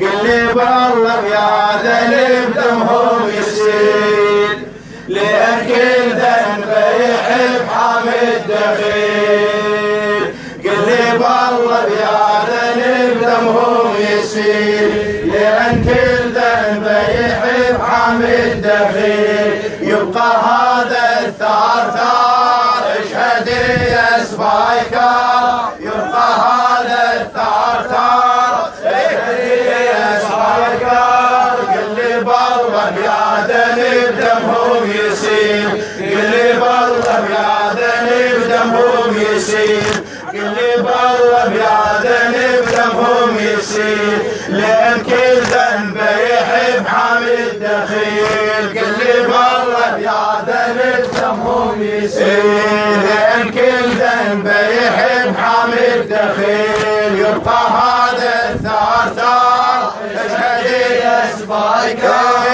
قل بالله يا ذنب دمهم يسيل، لأن كل ذنب يحب حامد دخيل. قل بالله يا ذنب دمهم يسيل، لأن كل ذنب يحب حامد دخيل. يبقى هذا الثار ثار اشهد يا سبايكار، يبقى هذا الثار ثار اشهد يا سبايكار. قل بالله يا ذنب دمهم يسيل، قل بالله يا ذنب دمهم يسيل، قل بالله يا ذنب دمهم يسيل، لأن كل ذنب يحب حامد دخيل. قل بالله يا ذنب دمهم يسيل، لأن كل ذنب يحب حامد دخيل. يبقى هذا الثار ثار اشهد يا سبايكار،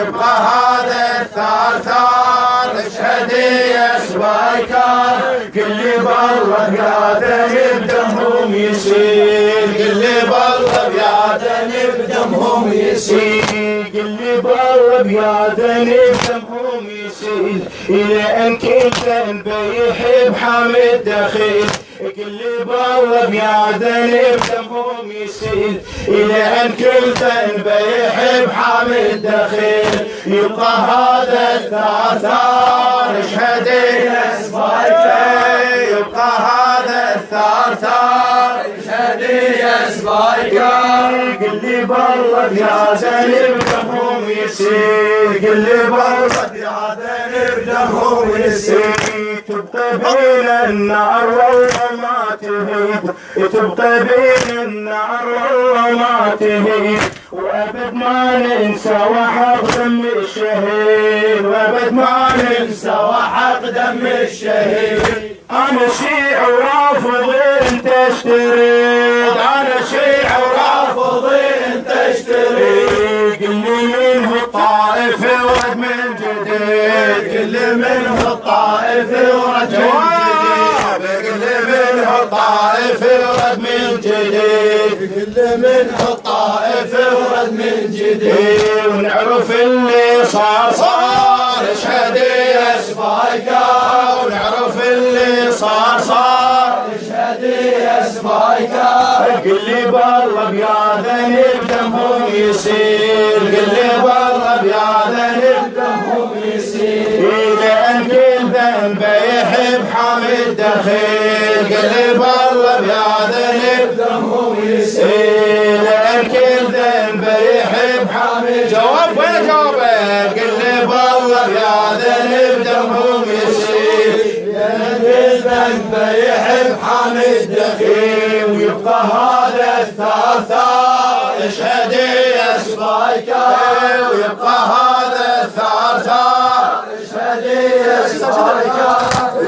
يبقى هذا الثار ثار اشهد يا سبايكار. قل بالله يا ذنب دمهم يسيل، قل بالله يا ذنب دمهم يسيل، قل بالله يا ذنب دمهم يسيل، لأن كل ذنب يحب حامد دخيل. قل بالله يا ذنب دمهم يسيل، لأن كل ذنب يحب حامد دخيل. يبقى هذا الثار ثار اشهد يا سبايكار، يبقى هذا الثار ثار اشهد يا سبايكار. قل بالله يا ذنب دمهم يسيل، قل بالله يا ذنب دمهم يسيل. تبقى بين النار والله ما تهيب، تبقى بين النار والله ما تهيب. وابد ما ننسى وحق دم الشهيد، وابد ما ننسى وحق دم الشهيد. انا شيع ورافض انت اشتريد، انا شيع ورافض انت اشتريد. قل منه الطائف ورد من جديد، قل منه الطائف ورد من جديد، قل منه الطائف ورد من جديد، قل منه الطائف ورد من جديد. ونعرف اللي صار صار اشهد يا سبايكار، ونعرف اللي صار صار اشهد يا سبايكار. قل بالله يا ذنب دمهم يسيل، قل بالله يا ذنب دمهم يسيل، لأن كل ذنب يحب حامد دخيل. قل بالله يا ذنب دمهم يسيل، لأن كل ذنب يحب حامد. جواب وين جوابك؟ قل بالله يا ذنب دمهم يسيل، لأن كل ذنب يحب حامد دخيل. ويبقى هذا الثار ثار اشهد يا سبايكار، ويبقى هذا الثار ثار اشهد يا سبايكار.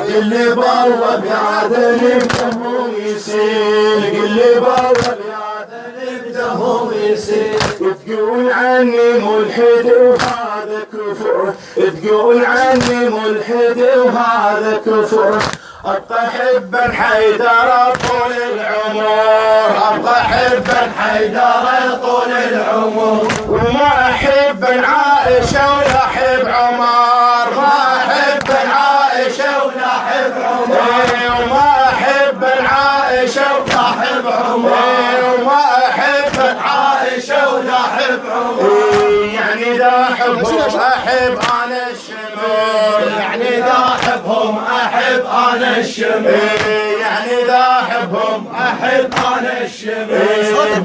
قل بالله يا ذنب دمهم يسيل، قل بالله يا ذنب دمهم يسيل. تقول عني ملحد وهذا كفر، تقول عني ملحد وهذا كفر. ابقى حبا حيدر طول العمر، ابقى حبا حيدر طول العمر. وما احب عائشه ولا احب عمر، ما احب عائشه ولا احب عمر، وما احب عائشه ولا احب عمر، وما احب عائشه ولا احب عمر. يعني ذا احبهم احب انا الشمر، يعني ذا احبهم احب انا الشمر، يعني ذا احبهم احب انا الشمر.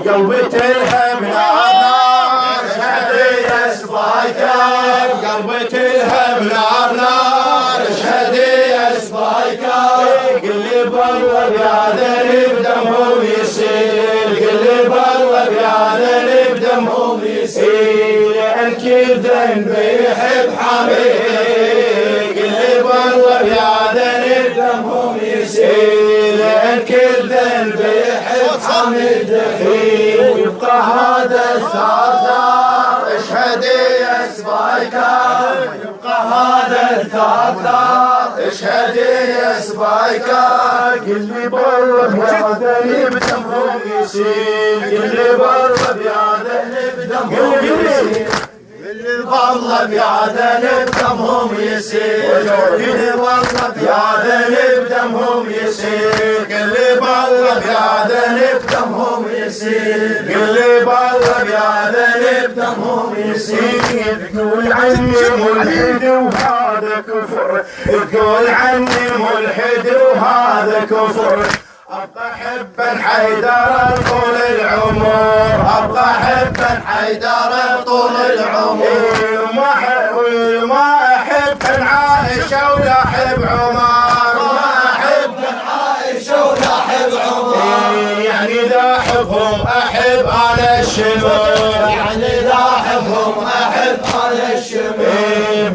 بقلبي تلهب نار اشهد يا سبايكار، بقلبي تلهب نار اشهد يا سبايكار. قل بالله يا ذنب دمهم يسيل، قل بالله يا ذنب دمهم يسيل، لأن كل ذنب يحب حبيب. قل بالله يا ذنب دمهم يسيل، لأن كل ذنب يحب حمد دخيل. ويبقى هذا الثار ثار اشهد يا سبايكار، يبقى هذا الثار ثار اشهد يا سبايكار اللي بالله بيعدني بدمهم يسيل اللي بالله بيعدني بدمهم يسيل اللي بالله بيعدني بدمهم يسيل اللي بالله بيعدني بدمهم يسيل اللي بالله بيعدني بدمهم يسيل اللي بالله بيعدني بدمهم يسيل تقول عني ملحد وهذا كفر تقول عني ملحد وهذا كفر ابقى حبا حيدر طول العمر ابقى حبا حيدر طول العمر وما احب عائشه ولا احب عمر ما احب عائشه ولا احب عمر يعني اذا احبهم احب انا الشمر يعني اذا احبهم احب انا الشمر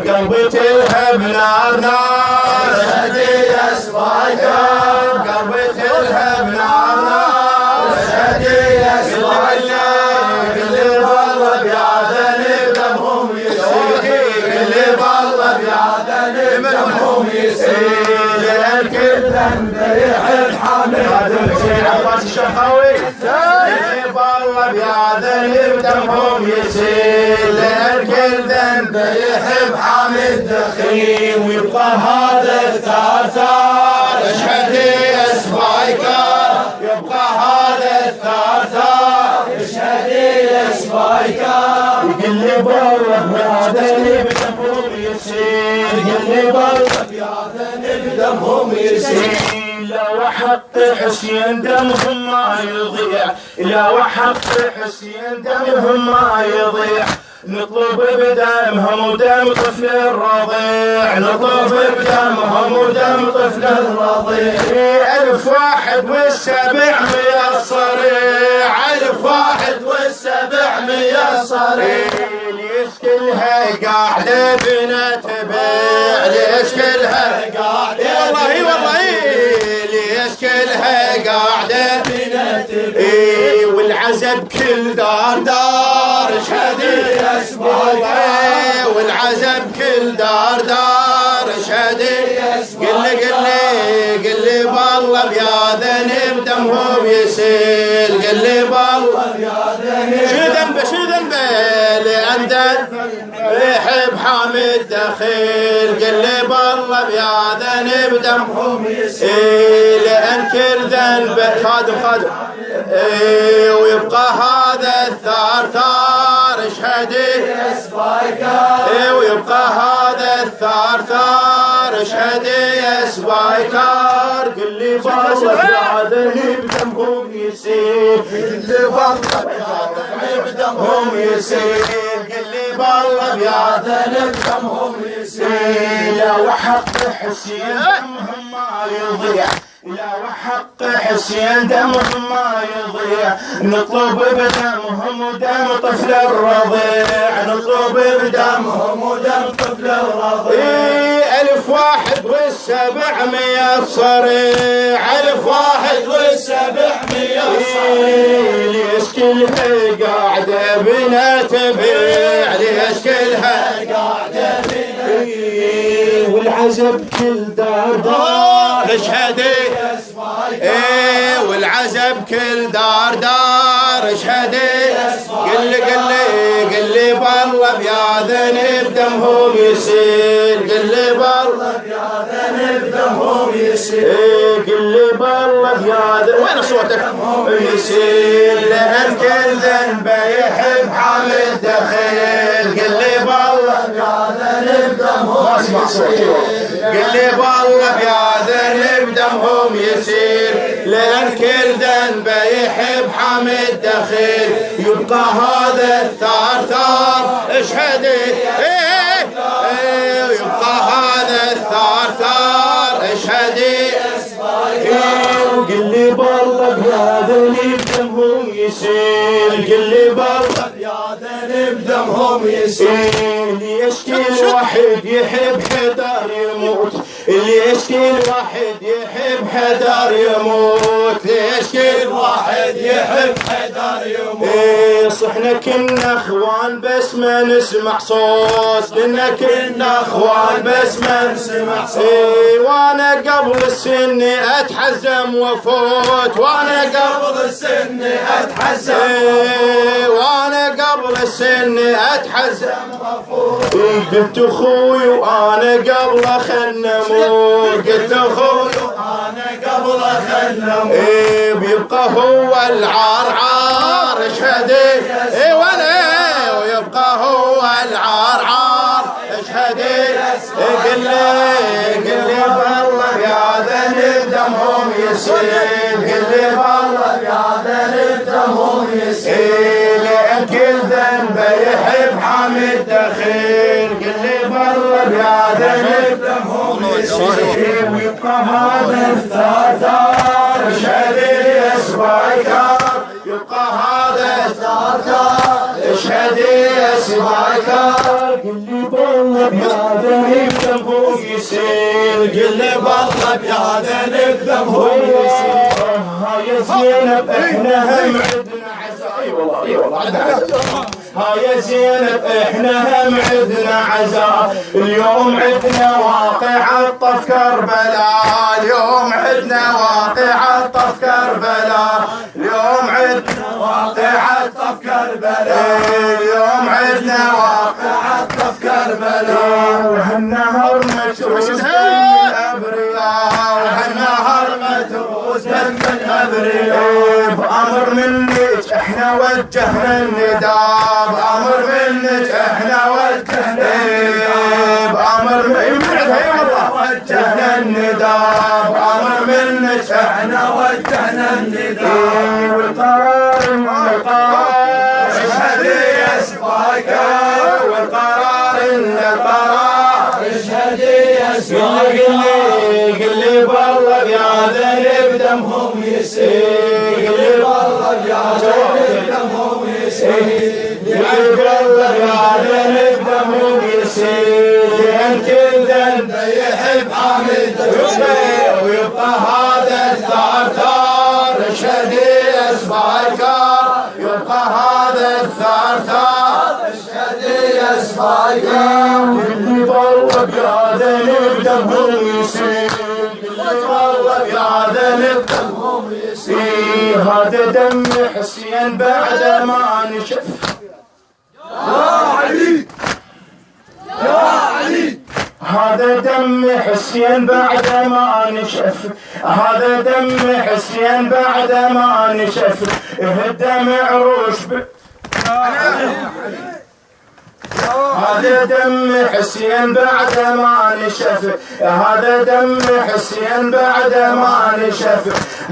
بقلبي تلهب نار نار اشهدي يا سبايكار بقلبي تلهب نار نار اشهدي يا سبايكار اللي بالله بيعدني بدمهم يسيل اللي بالله بيعدني بدمهم يسيل الكل ذنبه يحب حامد عباس الشرقاوي اللي بالله بيعدني بدمهم يسيل الكل ذنبه يحب حامد دخيل ويبقى هذا الثار اشهد يا سبايكار يبقى هذا الثار اشهد يا سبايكار اللي بالله بيعدني بدمهم يسيل اللي بالله بيعدني بدمهم يسيل لو حق حسين دمهم ما يضيع لو حق حسين دمهم ما يضيع نطلب بدمهم ودم طفل الرضيع نطلب بدمهم ودم طفل الرضيع 1700 صريع 1700 صريع ليش كلها قاعدة بنت بيع ليش كلها قاعدة والله ليش كلها قاعدة بنت بيع والعزب كل دار دار اشهدي يا سبايكار والعزب كل دار دار اشهدي قل لي بالله بياذني بدمهم يسيل قل لي بالله بياذني شو ذنبه لأن يحب حامد دخيل قل لي بالله بياذني بدمهم يسيل لأن كل ذنب خادم ويبقى هذا الثار ثار اشهدي يا سبايكار ويبقى هذا الثار ثار اشهدي يا سبايكار قل لي بالله بيعدني بدمهم يسيل قل لي بالله بيعدني بدمهم يسيل قل لي بالله بيعدني بدمهم يسيل لو حق حسين دمهم ما يضيع لو حق حسين دمهم ما يضيع نطلب بدمهم ودم طفل الرضيع نطلب بدمهم ودم طفل الرضيع 1700 صريع 1700 صريع ليش كلها قاعدة بنت بيع ليش كلها قاعدة بنت بيع والعزب كل دار دار اشهدي والعزب كل دار دار اشهدي قل لي بالله بياذني بدمهم يسيل قل لي بالله بياذني بدمهم يسيل قل لي بالله بياذني وين صوتك يسيل لأن كل ذنبه يحب حامد دخيل قل لي بالله بياذني بدمهم يسيل قل لي بالله بياذني بدمهم يسيل لأن كل ذنبه يحب حامد دخيل يبقى هذا الثار ثار اشهدي يبقى هذا الثار ثار اشهدي قل لي بالله بياذني بدمهم يسيل قل لي بالله بياذني بدمهم يسيل ليش كل واحد يحب حدار يموت ليش كل واحد يحب حدار يموت ليش كل واحد يحب حدار يموت صح احنا كنا اخوان بس ما نسمع صوت، كنا اخوان بس ما نسمع صوت. وانا قبل السن اتحزم وافوت، وانا قبل السن اتحزم وانا قبل السن اتحزم وافوت. قلت اخوي وانا قبل خلنا نموت، قلت اخوي وانا قبل خلنا نموت. بيبقى هو العار عار اشهدي وانا، ويبقى هو العار عار اشهدي. قل لي بالله يا ذنب دمهم يسيل، قل لي بالله يا ذنب دمهم يسيل. لأن كل ذنب يحب حامد دخيل، قل لي بالله يا ذنب دمهم يسيل. ويبقى هذا الثار اشهدي اسمعك، يبقى هذا الثار اشهدي اسمعك. قل لي بالله يا ذنب دمهم يسيل، قل لي بالله يا ذنب دمهم يسيل. يا زينب احنا هم عدنا عزاء، اي والله اي والله عندنا عزاء. يا زينب احنا هم عدنا عزاء، اليوم عدنا واقعة طف كربلاء، اليوم عدنا واقعة طف كربلاء، اليوم عدنا واقعة طف كربلاء، اليوم عدنا واقعة طف كربلاء. وهالنهر متروس دم الابرياء، وهالنهر متروس دم الابرياء. بأمر منك احنا وجهنا النداء، بأمر منك احنا وجهنا النداء، بأمر منك وجهنا النداء، بأمر منك احنا وجهنا النداء. والقرار اشهدي اسمعك، والقرار القرار اشهدي اسمعك. قل لي بالله يا ذنب دمهم يسيل، قل لي بالله يا ذنب دمهم يسيل، قل لي بالله يا ذنب دمهم يسيل. لأن كل ذنب يحب حامد دخيل، ويبقى هذا الثار ثار اشهدي اسمعك، يبقى هذا الثار ثار اشهدي اسمعك. قل لي بالله يا ذنب دمهم يسيل، والله يا ذنب دمهم يسيل. هذا دم حسين بعد ما نشف. يا علي يا علي، هذا دم حسين بعد ما نشف، هذا دم حسين بعد ما نشف. الدمع روش هذا دم حسين بعد ما نشف، هذا دم حسين بعد ما نشف.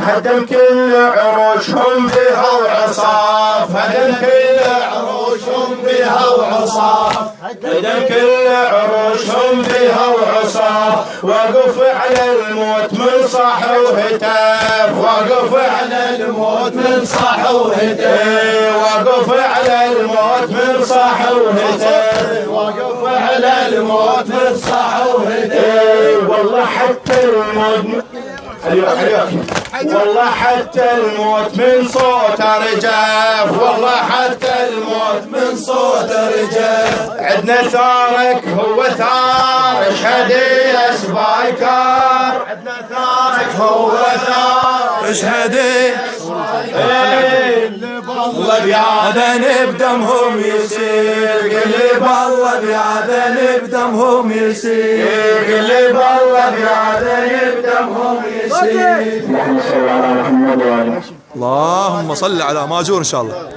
هدم كل عروشهم بها وعصاف، هدم كل عروشهم بها وعصاف، هدم كل عروشهم بها وعصاف. وقف على الموت من صاح وهتاف، وقف على الموت من صاح وهتاف، وقف على الموت من صاح وهتاف، وقف على الموت من صاح وهتاف. والله حتى الموت والله حتى الموت من صوت رجاف، والله حتى الموت من صوت رجاف. عدنا ثارك هو ثار اشهدي اسبايكار، عدنا ثارك هو ثار اشهدي والله يا ذنب دمهم يسيل، قل لي بالله يا ذنب دمهم يسيل، قل لي بالله يا ذنب دمهم يسيل. اللهم صل على محمد وعلى اللهم صل على ماجور ان شاء الله.